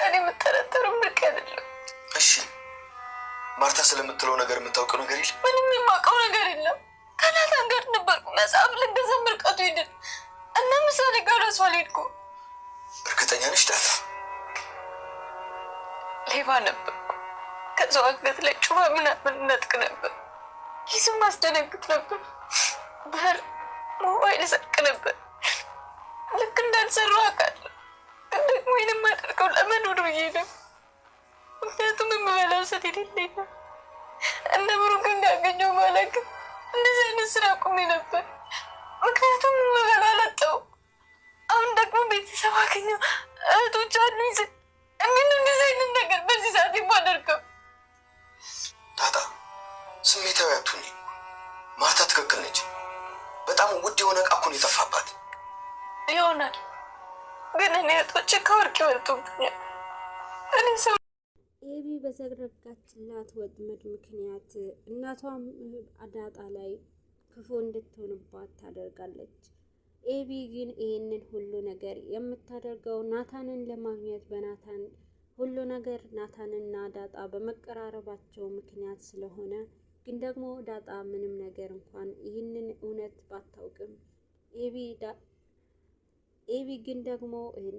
እኔ የምጠረጠረው ምርቅ አይደለም። እሺ ማርታ ስለምትለው ነገር የምታውቀው ነገር የለም? ምንም የማውቀው ነገር የለም። ከናታን ጋር ነበርኩ። መጽሐፍ ልገዛ ምርቀቱ ሄድን እና ምሳሌ ጋር ራሱ አልሄድኩ። እርግጠኛ ነሽ ዳታ? ሌባ ነበርኩ። ከሰው አንገት ላይ ጩባ ምናምን ነጥቅ ነበር። ኪስም ማስደነግጥ ነበር። በር ሞባይል ሰርቅ ነበር። ልክ እንዳልሰራው አውቃለሁ። ግን ደግሞ ይህን የማደርገው ለመኖር ብዬ ነው። ምክንያቱም የምበላው ስለሌለኝ ነው። እነ ብሩክን ካገኘሁ በኋላ ግን እንደዚህ አይነት ስራ አቁሜ ነበር። ምክንያቱም የምበላው አላጣሁም። አሁን ደግሞ ቤተሰብ አገኘሁ፣ እህቶች አሉኝ ስል እንዴት ነው እንደዚህ አይነት ነገር በዚህ ሰዓት የማደርገው? ዳጣ ስሜታዊ አትሁኚ። ማርታ ትክክል ነች። በጣም ውድ የሆነ ዕቃ እኮ ነው የጠፋባት። ይሆናል፣ ግን እኔ እህቶቼ ከወርቅ ይበልጡብኛል። እኔ ሰው ኤቢ በዘረጋችላት ወጥመድ ምክንያት እናቷም ዳጣ ላይ ክፉ እንድትሆንባት ታደርጋለች። ኤቢ ግን ይህንን ሁሉ ነገር የምታደርገው ናታንን ለማግኘት በናታን ሁሉ ነገር ናታንና ዳጣ በመቀራረባቸው ምክንያት ስለሆነ ግን ደግሞ ዳጣ ምንም ነገር እንኳን ይህንን እውነት ባታውቅም ኤቢ ግን ደግሞ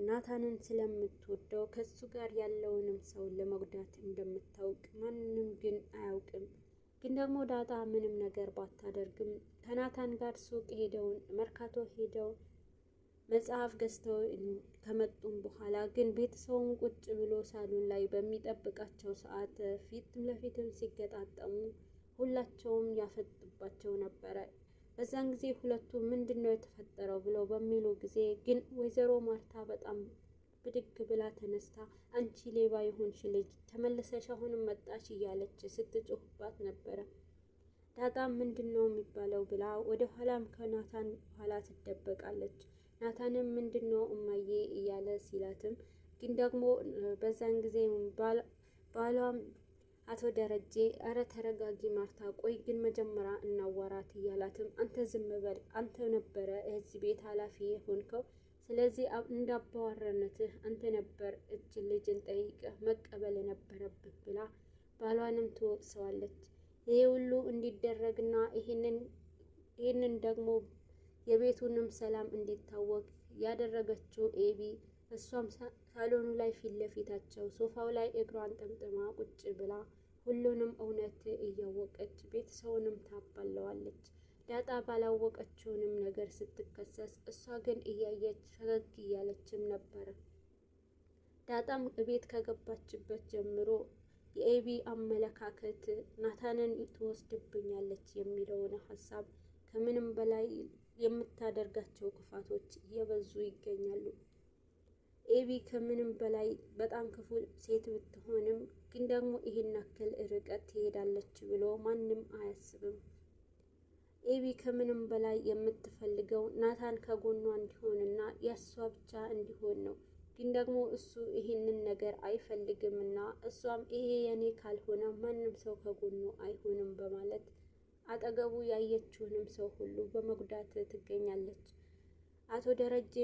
ናታንን ስለምትወደው ከሱ ጋር ያለውንም ሰው ለመጉዳት እንደምታውቅ ማንም ግን አያውቅም። ግን ደግሞ ዳጣ ምንም ነገር ባታደርግም ከናታን ጋር ሱቅ ሄደው መርካቶ ሄደው መጽሐፍ ገዝተው ከመጡም በኋላ ግን ቤተሰቡን ቁጭ ብሎ ሳሎን ላይ በሚጠብቃቸው ሰዓት ፊትም ለፊትም ሲገጣጠሙ ሁላቸውም ያፈጡባቸው ነበረ። በዛን ጊዜ ሁለቱም ምንድነው የተፈጠረው ብለው በሚሉ ጊዜ ግን ወይዘሮ ማርታ በጣም ብድግ ብላ ተነስታ አንቺ ሌባ የሆንሽ ልጅ ተመለሰሽ አሁንም መጣሽ እያለች ስትጮህባት ነበረ። ዳጣ ምንድነው የሚባለው ብላ ወደ ኋላም ከናታን ኋላ ትደበቃለች። ናታንም ምንድነው እማዬ እያለ ሲላትም ግን ደግሞ በዛን ጊዜ ባሏም አቶ ደረጀ አረ ተረጋጊ ማርታ፣ ቆይ ግን መጀመሪያ እናዋራት እያላትም አንተ ዝም በል፣ አንተ ነበረ እዚህ ቤት ኃላፊ የሆንከው፣ ስለዚህ እንዳባዋረነትህ አንተ ነበር እጅ ልጅን ጠይቀህ መቀበል የነበረብህ ብላ ባሏንም ትወቅሰዋለች። ይሄ ሁሉ እንዲደረግና ይህንን ደግሞ የቤቱንም ሰላም እንዲታወቅ ያደረገችው ኤቢ እሷም ሳሎኑ ላይ ፊት ለፊታቸው ሶፋው ላይ እግሯን ጠምጥማ ቁጭ ብላ ሁሉንም እውነት እያወቀች ቤተሰቡንም ታባለዋለች። ዳጣ ባላወቀችውንም ነገር ስትከሰስ እሷ ግን እያየች ፈገግ እያለችም ነበረ። ዳጣም ቤት ከገባችበት ጀምሮ የኤቢ አመለካከት ናታንን ትወስድብኛለች የሚለውን ሀሳብ ከምንም በላይ የምታደርጋቸው ክፋቶች እየበዙ ይገኛሉ። ኤቢ ከምንም በላይ በጣም ክፉ ሴት ብትሆንም ግን ደግሞ ይህን ያክል ርቀት ትሄዳለች ብሎ ማንም አያስብም። ኤቢ ከምንም በላይ የምትፈልገው ናታን ከጎኗ እንዲሆንና የእሷ ብቻ እንዲሆን ነው። ግን ደግሞ እሱ ይህንን ነገር አይፈልግምና እሷም ይሄ የኔ ካልሆነ ማንም ሰው ከጎኑ አይሆንም በማለት አጠገቡ ያየችውንም ሰው ሁሉ በመጉዳት ትገኛለች። አቶ ደረጀ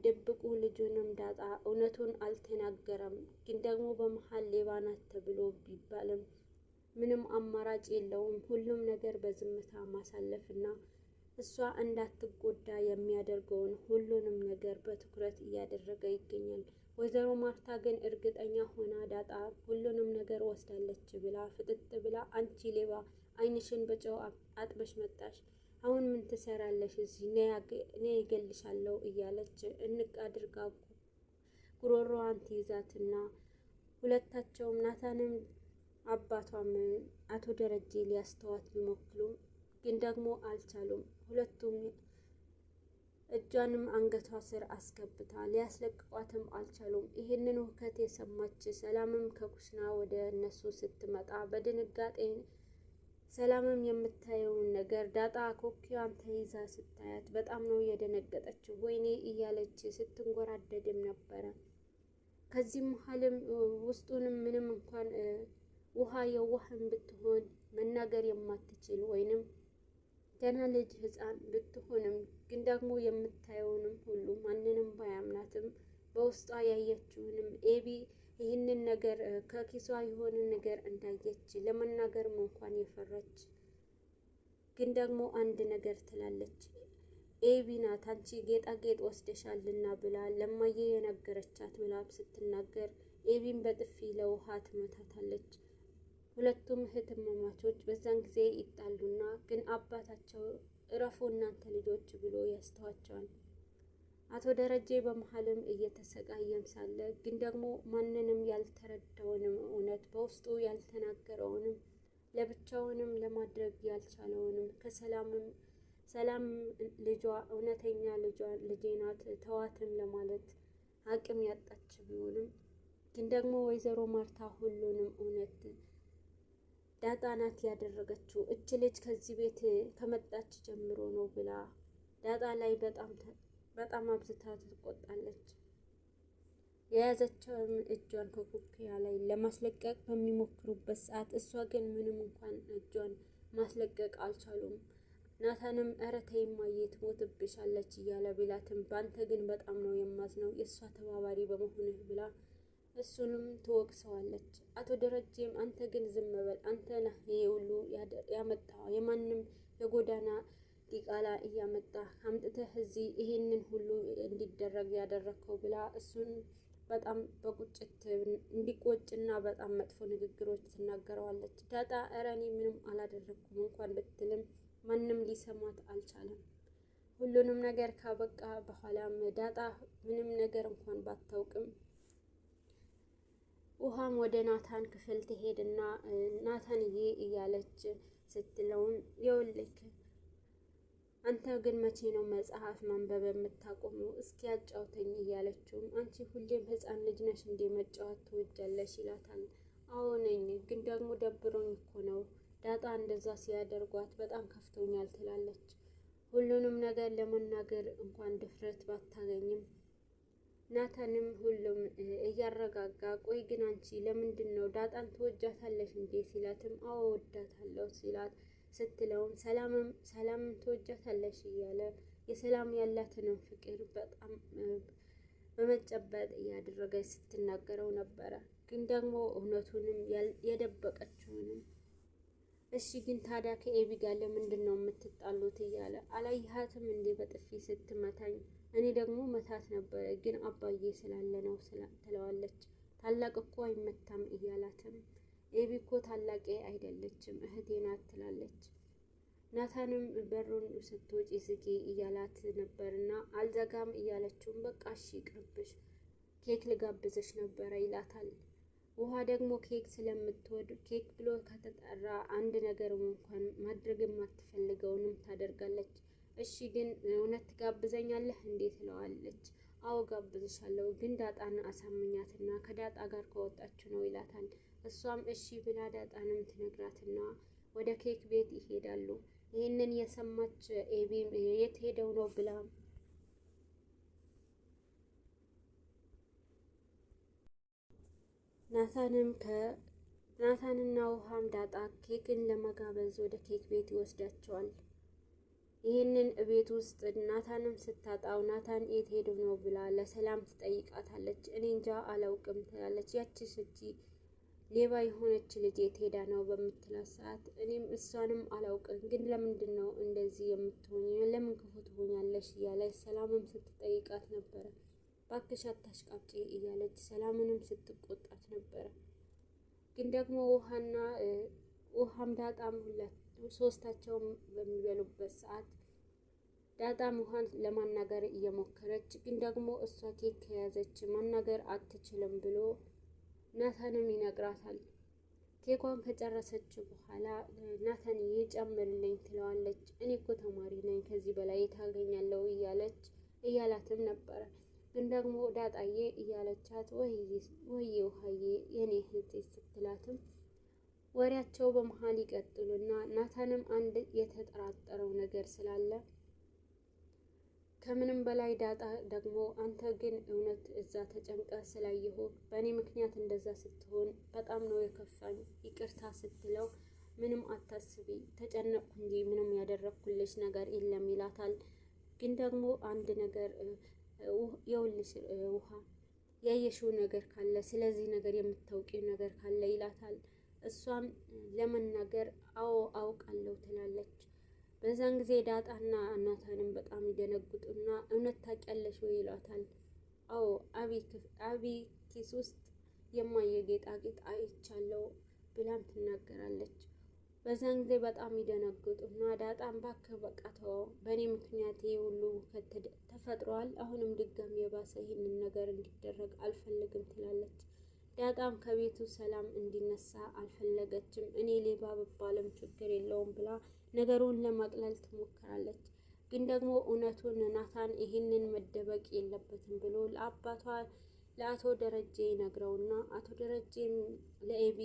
ድብቁ ልጁንም ዳጣ እውነቱን አልተናገረም። ግን ደግሞ በመሀል ሌባ ናት ተብሎ ቢባልም ምንም አማራጭ የለውም። ሁሉም ነገር በዝምታ ማሳለፍና እሷ እንዳትጎዳ የሚያደርገውን ሁሉንም ነገር በትኩረት እያደረገ ይገኛል። ወይዘሮ ማርታ ግን እርግጠኛ ሆና ዳጣ ሁሉንም ነገር ወስዳለች ብላ ፍጥጥ ብላ አንቺ ሌባ ዓይንሽን በጨው አጥበሽ መጣሽ፣ አሁን ምን ትሰራለሽ እዚህ? እኔ እገልሻለሁ እያለች እንቅ አድርጋ ጉሮሮዋን ትይዛትና ሁለታቸውም ናታንም አባቷም አቶ ደረጀ ሊያስተዋት ቢሞክሩም ግን ደግሞ አልቻሉም። ሁለቱም እጇንም አንገቷ ስር አስገብታ ሊያስለቅቋትም አልቻሉም። ይህንን ውከት የሰማች ሰላምም ከኩሽና ወደ እነሱ ስትመጣ በድንጋጤ ሰላምም የምታየውን ነገር ዳጣ ኮኪዋን ተይዛ ስታያት በጣም ነው የደነገጠችው። ወይኔ እያለች ስትንጎራደድም ነበረ። ከዚህ መሀልም ውስጡንም ምንም እንኳን ውሃ የዋህም ብትሆን መናገር የማትችል ወይንም ገና ልጅ ሕፃን ብትሆንም ግን ደግሞ የምታየውንም ሁሉ ማንንም ባያምናትም በውስጧ ያየችውንም ኤቢ ነገር ከኪሷ የሆነ ነገር እንዳየች ለመናገርም እንኳን የፈረች ግን ደግሞ አንድ ነገር ትላለች። ኤቢ ናት አንቺ ጌጣጌጥ ወስደሻልና ብላ ለማየ የነገረቻት ብላ ስትናገር ኤቢን በጥፊ ለውሃ ትመታታለች። ሁለቱም እህትማማቾች በዛን ጊዜ ይጣሉና ግን አባታቸው እረፉ እናንተ ልጆች ብሎ ያስተዋቸዋል። አቶ ደረጀ በመሀልም እየተሰቃየም ሳለ ግን ደግሞ ማንንም ያልተረዳውንም እውነት በውስጡ ያልተናገረውንም ለብቻውንም ለማድረግ ያልቻለውንም ሰላም ልጇ እውነተኛ ልጄ ናት ተዋትም ለማለት አቅም ያጣች ቢሆንም ግን ደግሞ ወይዘሮ ማርታ ሁሉንም እውነት ዳጣ ናት ያደረገችው እች ልጅ ከዚህ ቤት ከመጣች ጀምሮ ነው ብላ ዳጣ ላይ በጣም አብዝታ ትቆጣለች። የያዘችውን እጇን ከኩኪያ ላይ ለማስለቀቅ በሚሞክሩበት ሰዓት እሷ ግን ምንም እንኳን እጇን ማስለቀቅ አልቻሉም። ናታንም ኧረ ተይ እማዬ ትሞትብሻለች እያለ ቢላትም በአንተ ግን በጣም ነው የማዝነው የእሷ ተባባሪ በመሆንህ ብላ እሱንም ትወቅሰዋለች። አቶ ደረጀም አንተ ግን ዝም በል አንተ ነህ ይሄ ሁሉ ያመጣው የማንም የጎዳና ዲቃላ እያመጣ አምጥተህ እዚህ ይሄንን ሁሉ እንዲደረግ ያደረግከው ብላ እሱን በጣም በቁጭት እንዲቆጭና በጣም መጥፎ ንግግሮች ትናገረዋለች። ዳጣ ኧረ እኔ ምንም አላደረኩም እንኳን ብትልም ማንም ሊሰማት አልቻለም። ሁሉንም ነገር ካበቃ በኋላም ዳጣ ምንም ነገር እንኳን ባታውቅም ውሃም ወደ ናታን ክፍል ትሄድና ናታንዬ እያለች ስትለውን ይኸውልህ አንተ ግን መቼ ነው መጽሐፍ ማንበብ የምታቆመው? እስኪ ያጫውተኝ እያለችውም አንቺ ሁሌም ህፃን ልጅ ነሽ እንዴ መጫወት ትወጃለሽ ይላታል። አዎ ነኝ፣ ግን ደግሞ ደብሮኝ እኮ ነው ዳጣ እንደዛ ሲያደርጓት በጣም ከፍቶኛል ትላለች። ሁሉንም ነገር ለመናገር እንኳን ድፍረት ባታገኝም ናታንም ሁሉም እያረጋጋ ቆይ ግን አንቺ ለምንድን ነው ዳጣን ትወጃታለሽ እንዴ ሲላትም አዎ ወዳታለሁ ሲላት ስትለውም ሰላምም ትወጃታለሽ እያለ የሰላም ያላትንም ፍቅር በጣም በመጨበጥ እያደረገች ስትናገረው ነበረ። ግን ደግሞ እውነቱንም የደበቀችውንም እሺ ግን ታዲያ ከኤቢ ጋር ለምንድን ነው የምትጣሉት እያለ አላየሃትም እንዴ በጥፊ ስትመታኝ? እኔ ደግሞ መታት ነበረ ግን አባዬ ስላለ ነው ትለዋለች። ታላቅ እኮ አይመታም እያላትም ኤቢ እኮ ታላቄ አይደለችም እህቴ ናት ትላለች። ናታንም በሩን ስትወጪ ዝጊ እያላት ነበርና አልዘጋም እያለችውም በቃ እሺ ይቅርብሽ ኬክ ልጋብዝሽ ነበረ ይላታል። ውሃ ደግሞ ኬክ ስለምትወድ ኬክ ብሎ ከተጠራ አንድ ነገር እንኳን ማድረግ የማትፈልገውንም ታደርጋለች። እሺ ግን እውነት ትጋብዘኛለህ እንዴ ትለዋለች። አዎ ጋብዝሻለሁ ግን ዳጣን አሳምኛትና ከዳጣ ጋር ከወጣችሁ ነው ይላታል። እሷም እሺ ብላ ዳጣንም ትነግራትና ወደ ኬክ ቤት ይሄዳሉ። ይህንን የሰማች ኤቢም የት ሄደው ነው ብላ ናታንና ውሃም ዳጣ ኬክን ለመጋበዝ ወደ ኬክ ቤት ይወስዳቸዋል። ይህንን ቤት ውስጥ ናታንም ስታጣው ናታን የት ሄዶ ነው ብላ ለሰላም ትጠይቃታለች። እኔ እንጃ አላውቅም ትላለች። ያቺ ስጂ ሌባ የሆነች ልጅ የት ሄዳ ነው በምትላት ሰዓት እኔም እሷንም አላውቅም፣ ግን ለምንድን ነው እንደዚህ የምትሆኝ? ለምን ክፉ ትሆኛለሽ? እያለች ሰላምም ስትጠይቃት ነበረ። ባክሽ አታሽቃብጪ እያለች ሰላምንም ስትቆጣት ነበረ። ግን ደግሞ ውሃም ዳጣም ሶስታቸውም በሚበሉበት ሰዓት ዳጣም ውሃን ለማናገር እየሞከረች ግን ደግሞ እሷ ኬክ ከያዘች ማናገር አትችልም ብሎ ናታንም ይነግራታል። ኬኳን ከጨረሰች በኋላ ናታንዬ ጨምርልኝ ትለዋለች። እኔ እኮ ተማሪ ነኝ ከዚህ በላይ ታገኛለሁ እያላትም ነበረ። ግን ደግሞ ዳጣዬ እያለቻት ወይዬ ውሃዬ የኔ እህት ስትላትም ወሬያቸው በመሀል ይቀጥሉና ናታንም አንድ የተጠራጠረው ነገር ስላለ ከምንም በላይ ዳጣ ደግሞ አንተ ግን እውነት እዛ ተጨንቀ ስላየሁ በእኔ ምክንያት እንደዛ ስትሆን በጣም ነው የከፋኝ ይቅርታ ስትለው ምንም አታስቢ ተጨነቅኩ እንጂ ምንም ያደረኩልሽ ነገር የለም ይላታል። ግን ደግሞ አንድ ነገር የውልሽ ውሃ ያየሽው ነገር ካለ ስለዚህ ነገር የምታውቂው ነገር ካለ ይላታል። እሷም ለመናገር አዎ አውቃለሁ ትላለች። በዛን ጊዜ ዳጣና ናታንም በጣም ይደነግጡና እውነት ታውቂያለሽ ወይ ይላታል። አዎ አቢ ኪስ ውስጥ የማየ ጌጣጌጥ አይቻለሁ ብላም ትናገራለች። በዛን ጊዜ በጣም ይደነግጡና ዳጣም እባክህ በቃ ተወው፣ በእኔ ምክንያት ይሄ ሁሉ ተፈጥሯል። አሁንም ድጋሚ የባሰ ይህንን ነገር እንዲደረግ አልፈልግም ትላለች። ዳጣም ከቤቱ ሰላም እንዲነሳ አልፈለገችም። እኔ ሌባ ብባልም ችግር የለውም ብላ ነገሩን ለማቅለል ትሞክራለች። ግን ደግሞ እውነቱን ናታን ይህንን መደበቅ የለበትም ብሎ ለአባቷ ለአቶ ደረጀ ይነግረውና አቶ ደረጀም ለኤቢ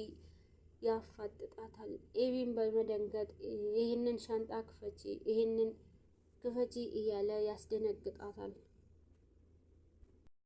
ያፋጥጣታል። ኤቢን በመደንገጥ ይህንን ሻንጣ ክፈቺ፣ ይህንን ክፈቺ እያለ ያስደነግጣታል።